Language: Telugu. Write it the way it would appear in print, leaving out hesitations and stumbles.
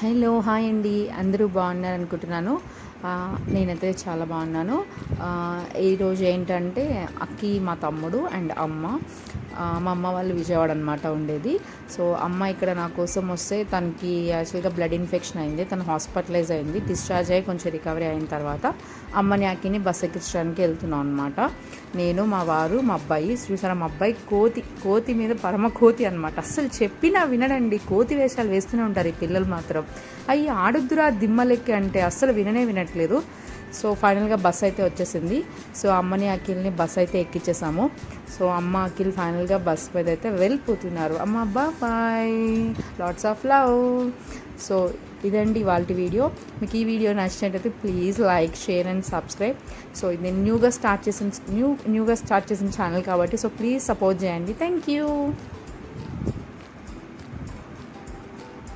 హలో హాయ్ అండి, అందరూ బాగున్నారు అనుకుంటున్నాను. నేనైతే చాలా బాగున్నాను. ఈరోజు ఏంటంటే అక్కి, మా తమ్ముడు అండ్ అమ్మ. మా అమ్మ వాళ్ళు విజయవాడ అనమాట ఉండేది. సో అమ్మ ఇక్కడ నా కోసం వస్తే తనకి యాక్చువల్గా బ్లడ్ ఇన్ఫెక్షన్ అయింది. తను హాస్పిటలైజ్ అయింది. డిశ్చార్జ్ అయ్యి కొంచెం రికవరీ అయిన తర్వాత అమ్మని అక్కిని బస్ ఎక్కించడానికి వెళ్తున్నాం అనమాట. నేను, మా వారు, మా అబ్బాయి. చూసారా, మా అబ్బాయి కోతి మీద పరమ కోతి అనమాట. అస్సలు చెప్పినా వినడండి. కోతి వేషాలు వేస్తూనే ఉంటారు ఈ పిల్లలు మాత్రం. అయ్యి ఆడుద్దురా దిమ్మలెక్కి అంటే అస్సలు వినట్లేదు. సో ఫైనల్గా బస్ అయితే వచ్చేసింది. సో అమ్మని అఖిల్ని బస్ అయితే ఎక్కించేసాము. సో అమ్మ అఖిల్ ఫైనల్గా బస్ మీద అయితే వెళ్ళిపోతున్నారు. అమ్మ bye, lots of love. So ఇదండి వాళ్ళ వీడియో. మీకు ఈ వీడియో నచ్చినట్టయితే please like, share and subscribe. So ఇది న్యూగా స్టార్ట్ చేసిన ఛానల్ కాబట్టి సో ప్లీజ్ సపోర్ట్ చేయండి. Thank you.